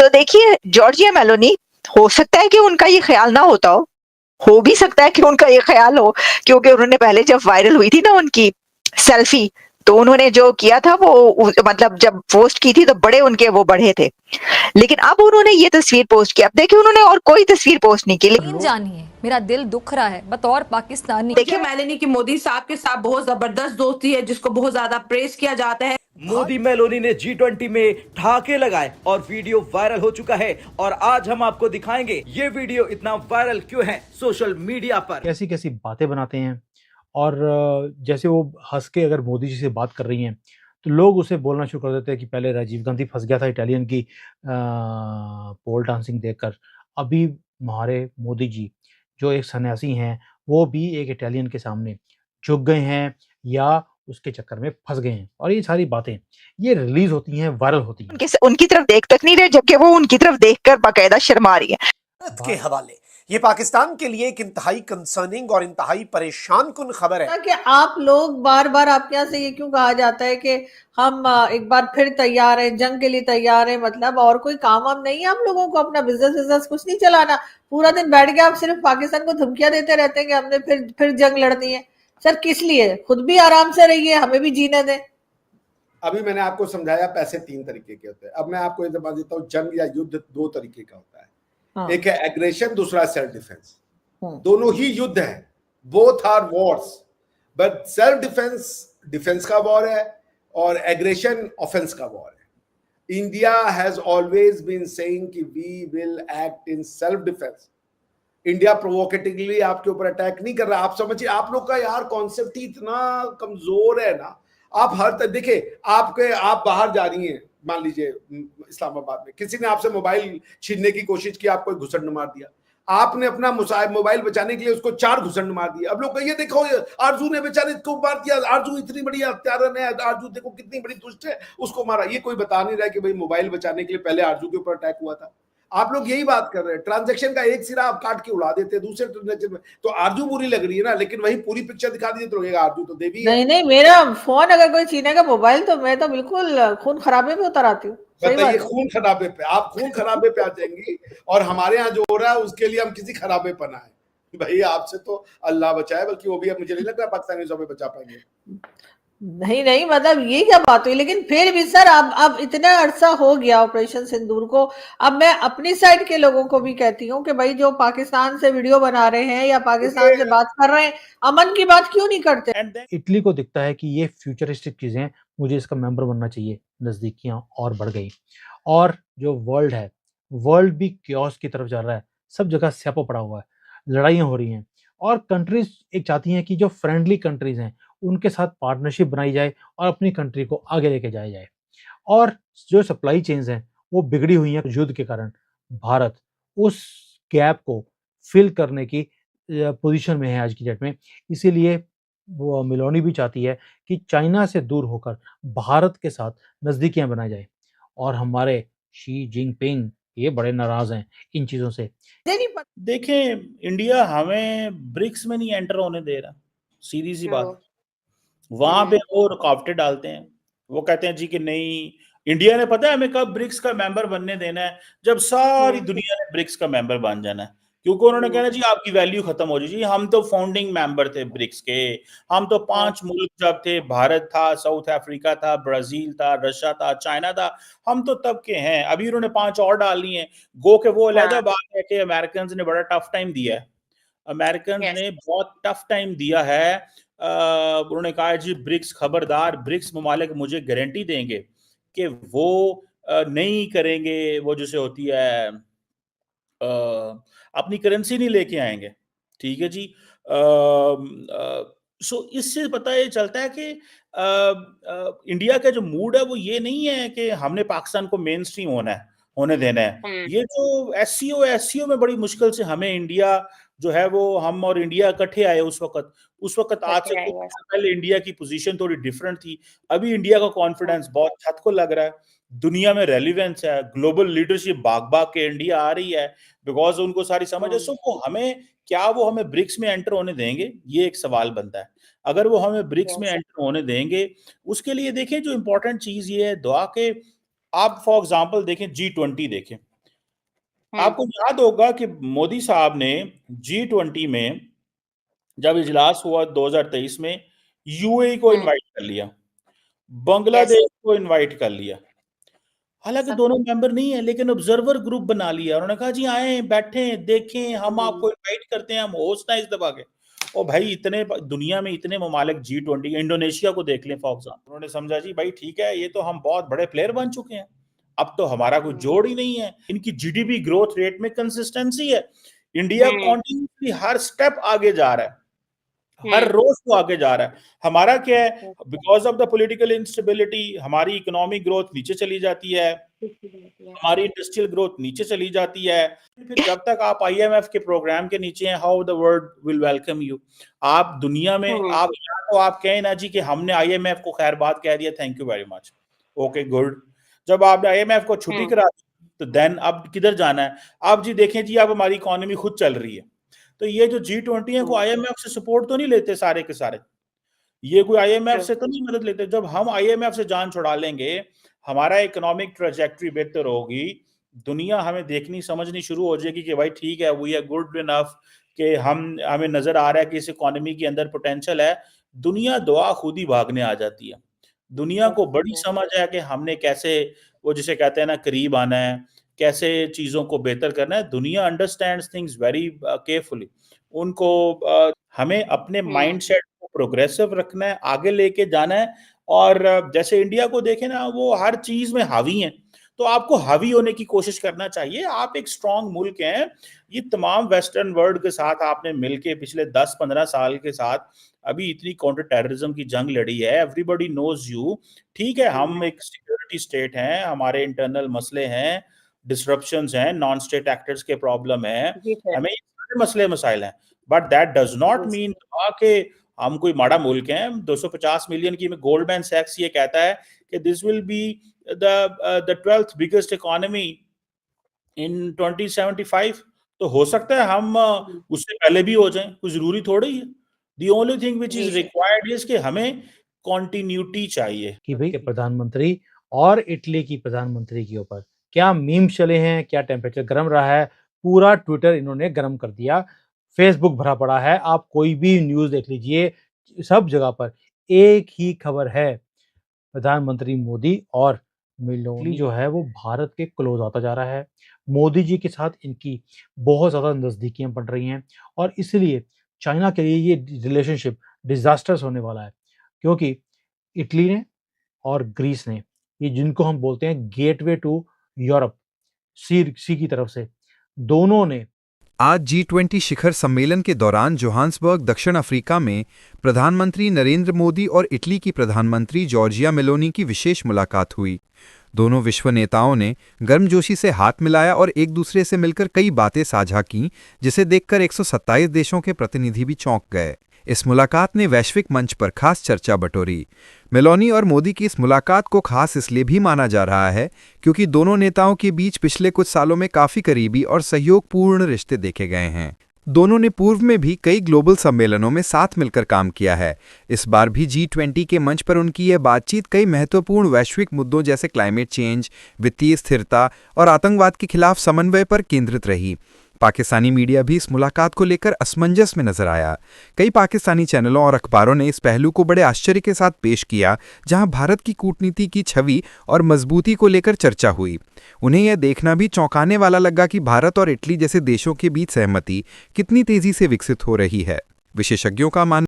तो देखिए Giorgia Meloni, हो सकता है कि उनका ये ख्याल ना होता हो भी सकता है कि उनका ये ख्याल हो, क्योंकि उन्होंने पहले जब वायरल हुई थी ना उनकी सेल्फी, तो उन्होंने जो किया था वो मतलब जब पोस्ट की थी तो बड़े उनके वो बढ़े थे। लेकिन अब उन्होंने ये तस्वीर पोस्ट की, अब देखिए उन्होंने और कोई तस्वीर पोस्ट नहीं की। जानिए, मेरा दिल दुख रहा है बतौर पाकिस्तानी। देखिए मेलेनी की मोदी साहब के साथ बहुत जबरदस्त दोस्ती है, जिसको बहुत ज्यादा प्रेस किया जाता है। मोदी मेलोनी ने G20 में ठहाके लगाए और वीडियो वायरल हो चुका है। और आज हम आपको दिखाएंगे ये वीडियो इतना वायरल क्यों है सोशल मीडिया पर। कैसी कैसी बातें बनाते हैं और जैसे वो हंस के अगर मोदी जी से बात कर रही हैं तो लोग उसे बोलना शुरू कर देते हैं कि पहले राजीव गांधी फंस गया था इटालियन की पोल डांसिंग देखकर, अभी हमारे मोदी जी जो एक सन्यासी हैं वो भी एक इटालियन के सामने झुक गए हैं या उसके चक्कर में फंस गए हैं। और ये सारी बातें ये रिलीज होती हैं, वायरल होती हैं। उनकी तरफ देख तक नहीं रहे, जबकि वो उनकी तरफ देखकर बाकायदा शर्मा रही है। भारत के हवाले ये पाकिस्तान के लिए एक इंतहाई कंसर्निंग और इंतहाई परेशान कुन खबर है कि आप लोग बार बार आपके यहाँ से ये क्यों कहा जाता है कि हम एक बार फिर तैयार हैं, जंग के लिए तैयार हैं, मतलब और कोई काम हम नहीं है हम लोगों को, अपना बिजनेस कुछ नहीं चलाना, पूरा दिन बैठ के आप सिर्फ पाकिस्तान को धमकियां देते रहते हैं कि हमने फिर जंग लड़नी है। सर किस लिए? खुद भी आराम से रहिए, हमें भी जीने दें। अभी मैंने आपको समझाया पैसे 3 तरीके के होते हैं। अब मैं आपको ये बता देता हूँ, जंग या युद्ध 2 तरीके का होता है। हाँ। एक है एग्रेशन, दूसरा सेल्फ डिफेंस। दोनों ही युद्ध है, both are wars, but self defence का वॉर है और एग्रेशन ऑफेंस का वॉर है। India has always been saying कि we will act in self defence. India provocatively आपके ऊपर अटैक नहीं कर रहा। आप समझिए, आप लोग का यार कॉन्सेप्ट ही इतना कमजोर है ना। आप हर देखिए, आप बाहर जा रही हैं, मान लीजिए इस्लामाबाद में किसी ने आपसे मोबाइल छीनने की कोशिश की, आपको घुसंड मार दिया, आपने अपना मोबाइल बचाने के लिए उसको 4 घुसंड मार दिए। अब लोग कहिए देखो आरजू ने बेचारे को मार दिया, आरजू इतनी बड़ी हत्यारन है, आरजू देखो कितनी बड़ी दुष्ट है, उसको मारा। ये कोई बता नहीं रहा कि भाई मोबाइल बचाने के लिए पहले आरजू के ऊपर अटैक हुआ था। आप लोग यही बात कर रहे हैं, ट्रांजैक्शन का एक सिरा आप काट के उड़ा देते हैं, दूसरे ट्रांजैक्शन में तो आरजू बुरी लग रही है ना, लेकिन वही पूरी पिक्चर दिखा दीजिए तो लगेगा आरजू तो देवी है। नहीं, मेरा फोन अगर कोई छीनेगा मोबाइल तो मैं तो बिल्कुल खून खराबे में उतर आती हूँ। बताइए, खून खराबे पे आप खून खराबे पे आ जाएंगी, और हमारे यहाँ जो हो रहा है उसके लिए हम किसी खराबे पना है। भाई आपसे तो अल्लाह बचाए, बल्कि वो भी अब मुझे नहीं लग रहा पाकिस्तानी से बचा पाएंगे। नहीं मतलब ये क्या बात हुई? लेकिन फिर भी सर अब इतना अरसा हो गया ऑपरेशन सिंदूर को। अब मैं अपनी साइड के लोगों को भी कहती हूँ कि भाई जो पाकिस्तान से वीडियो बना रहे हैं या पाकिस्तान से बात कर रहे हैं, अमन की बात क्यों नहीं करते? इटली को दिखता है कि ये फ्यूचरिस्टिक चीजें, मुझे इसका मेंबर बनना चाहिए, नजदीकियां और बढ़ गई। और जो वर्ल्ड है, वर्ल्ड भी क्योस की तरफ जा रहा है, सब जगह स्यापा पड़ा हुआ है, लड़ाइयां हो रही हैं और कंट्रीज एक चाहती हैं कि जो फ्रेंडली कंट्रीज हैं उनके साथ पार्टनरशिप बनाई जाए और अपनी कंट्री को आगे लेके जाया जाए। और जो सप्लाई चेन्स हैं वो बिगड़ी हुई हैं युद्ध के कारण। भारत उस गैप को फिल करने की पोजीशन में है आज की डेट में। इसीलिए वो मेलोनी भी चाहती है कि चाइना से दूर होकर भारत के साथ नजदीकियां बनाई जाए। और हमारे शी जिनपिंग ये बड़े नाराज हैं इन चीजों से। देखें, इंडिया हमें ब्रिक्स में नहीं एंटर होने दे रहा, सीधी सी बात। वहां पे वो रुकावटें डालते हैं, वो कहते हैं जी कि नहीं, इंडिया ने पता है हमें कब ब्रिक्स का मेंबर बनने देना है, जब सारी दुनिया ने ब्रिक्स का मेंबर बन जाना है। क्योंकि उन्होंने कहना जी आपकी वैल्यू खत्म हो जाएगी। हम तो फाउंडिंग मेंबर थे ब्रिक्स के, हम तो 5 मुल्क जब थे, भारत था, साउथ अफ्रीका था, ब्राजील था, रशिया था, चाइना था, हम तो तब के हैं। अभी उन्होंने 5 और डालनी है। गो के वो अलहदा बात है कि अमेरिकन ने बड़ा टफ टाइम दिया है, अमेरिकन ने बहुत टफ टाइम दिया है। उन्होंने कहा जी ब्रिक्स खबरदार, ब्रिक्स ममालिक मुझे गारंटी देंगे कि वो नहीं करेंगे, वो जैसे होती है अपनी करेंसी नहीं लेके आएंगे, ठीक है जी। सो इससे पता ये चलता है कि इंडिया का जो मूड है वो ये नहीं है कि हमने पाकिस्तान को मेन स्ट्रीम होने देना है। ये जो एससीओ में बड़ी मुश्किल से हमें इंडिया जो है वो, हम और इंडिया इकट्ठे आए उस वक्त आज से कुछ साल पहले इंडिया की पोजीशन थोड़ी डिफरेंट थी। अभी इंडिया का कॉन्फिडेंस बहुत छत को लग रहा है, दुनिया में रेलिवेंस है, ग्लोबल लीडरशिप भाग के इंडिया आ रही है, बिकॉज उनको सारी समझ है। सो वो हमें ब्रिक्स में एंटर होने देंगे, ये एक सवाल बनता है। अगर वो हमें ब्रिक्स में एंटर होने देंगे, उसके लिए देखें जो इंपॉर्टेंट चीज ये है दुआ के, आप फॉर एग्जांपल देखें G20 देखें, आपको याद होगा कि मोदी साहब ने G20 में जब इजलास हुआ 2023 में यूएई को इनवाइट कर लिया, बांग्लादेश को इनवाइट कर लिया। हालांकि दोनों मेंबर नहीं है, लेकिन ऑब्जर्वर ग्रुप बना लिया। उन्होंने कहा जी आए, बैठें, देखें, हम आपको इनवाइट करते हैं, हम होस्ट हैं इस दफा के। और भाई इतने दुनिया में इतने ममालिक G20, इंडोनेशिया को देख लें फॉर एग्जाम्पल। उन्होंने समझा जी भाई ठीक है, ये तो हम बहुत बड़े प्लेयर बन चुके हैं, अब तो हमारा कोई जोड़ ही नहीं है। इनकी जीडीपी ग्रोथ रेट में कंसिस्टेंसी है। इंडिया कॉन्टिन्यूसली हर स्टेप आगे जा रहा है, हर रोज तो आगे जा रहा है। हमारा क्या है, because of the political instability हमारी इकोनॉमिक ग्रोथ नीचे चली जाती है, हमारी इंडस्ट्रियल ग्रोथ नीचे चली जाती है। फिर जब तक आप आईएमएफ के प्रोग्राम के नीचे हैं, how the world will welcome you. आप दुनिया में आप या तो आप कहें ना जी कि हमने आईएमएफ को खैरबाद कह दिया, thank you very much, okay good. जब आपने आईएमएफ को छुट्टी करा दी तो देन अब किधर जाना है? आप जी देखें जी, अब हमारी इकोनॉमी खुद चल रही है। तो ये जो G20 है को आईएमएफ से सपोर्ट तो नहीं लेते सारे के सारे, ये कोई आईएमएफ से तो नहीं मदद लेते। जब हम आईएमएफ से जान छुड़ा लेंगे, हमारा इकोनॉमिक ट्रैजेक्टरी बेहतर होगी, दुनिया हमें देखनी समझनी शुरू हो जाएगी कि भाई ठीक है, वी आर गुड इनफ कि हमें नजर आ रहा है कि इस इकोनॉमी के अंदर पोटेंशियल है। दुनिया दुआ खुद ही भागने आ जाती है। दुनिया को बड़ी समझ है कि हमने कैसे, वो जिसे कहते हैं ना, करीब आना है, कैसे चीजों को बेहतर करना है। दुनिया अंडरस्टैंड्स थिंग्स वेरी केयरफुली। उनको हमें अपने माइंडसेट को प्रोग्रेसिव रखना है, आगे लेके जाना है। और जैसे इंडिया को देखें ना, वो हर चीज में हावी है, तो आपको हावी होने की कोशिश करना चाहिए। आप एक स्ट्रांग मुल्क हैं। ये तमाम वेस्टर्न वर्ल्ड के साथ आपने मिलके पिछले 10-15 साल के साथ अभी इतनी काउंटर टेररिज्म की जंग लड़ी है। Everybody knows you. ठीक है, हम एक सिक्योरिटी स्टेट हैं, हमारे इंटरनल मसले हैं, डिसरप्शंस हैं, नॉन स्टेट एक्टर्स के प्रॉब्लम है, हमें सारे मसले मसाइल हैं, but that does not mean कि हम कोई माड़ा मुल्क हैं। 250 मिलियन की में गोल्डमैन सैक्स ये कहता है कि this will be the 12th biggest economy in 2075। तो हो सकता है हम उससे पहले भी हो जाएं, कुछ जरूरी थोड़ी है। The only thing which is required is कि हमें कंटिन्यूटी चाहिए। कि भाई प्रधानमंत्री और इटली की प्रधानमंत्री के ऊपर क्या मीम्स चले हैं, क्या टेम्परेचर गर्म रहा है, पूरा ट्विटर इन्होंने गर्म कर दिया, फेसबुक भरा पड़ा है। आप कोई भी न्यूज़ देख लीजिए, सब जगह पर एक ही खबर है, प्रधानमंत्री मोदी और मेलोनी जो है वो भारत के क्लोज आता जा रहा है। मोदी जी के साथ इनकी बहुत ज़्यादा नज़दीकियाँ बढ़ रही हैं और इसलिए चाइना के लिए ये रिलेशनशिप डिजास्टर्स होने वाला है, क्योंकि इटली ने और ग्रीस ने, ये जिनको हम बोलते हैं गेटवे टू यूरोप, सी की तरफ से, दोनों ने आज G20 शिखर सम्मेलन के दौरान जोहान्सबर्ग, दक्षिण अफ्रीका में प्रधानमंत्री नरेंद्र मोदी और इटली की प्रधानमंत्री जॉर्जिया मेलोनी की विशेष मुलाकात हुई। दोनों विश्व नेताओं ने गर्मजोशी से हाथ मिलाया और एक दूसरे से मिलकर कई बातें साझा की, जिसे देखकर 127 देशों के प्रतिनिधि भी चौंक गए। इस मुलाकात ने वैश्विक मंच पर खास चर्चा बटोरी। मेलोनी और मोदी की इस मुलाकात को खास इसलिए भी माना जा रहा है क्योंकि दोनों नेताओं के बीच पिछले कुछ सालों में काफी करीबी और सहयोगपूर्ण रिश्ते देखे गए हैं। दोनों ने पूर्व में भी कई ग्लोबल सम्मेलनों में साथ मिलकर काम किया है। इस बार भी G20 के मंच पर उनकी यह बातचीत कई महत्वपूर्ण वैश्विक मुद्दों जैसे क्लाइमेट चेंज, वित्तीय स्थिरता और आतंकवाद के खिलाफ समन्वय पर केंद्रित रही। पाकिस्तानी मीडिया भी इस मुलाकात को लेकर असमंजस में नजर आया। कई पाकिस्तानी चैनलों और अखबारों ने इस पहलू को बड़े आश्चर्य के साथ पेश किया, जहां भारत की कूटनीति की छवि और मजबूती को लेकर चर्चा हुई। उन्हें यह देखना भी चौंकाने वाला लगा कि भारत और इटली जैसे देशों के बीच सहमति कितनी तेजी से विकसित हो रही है। विशेषज्ञों का मानना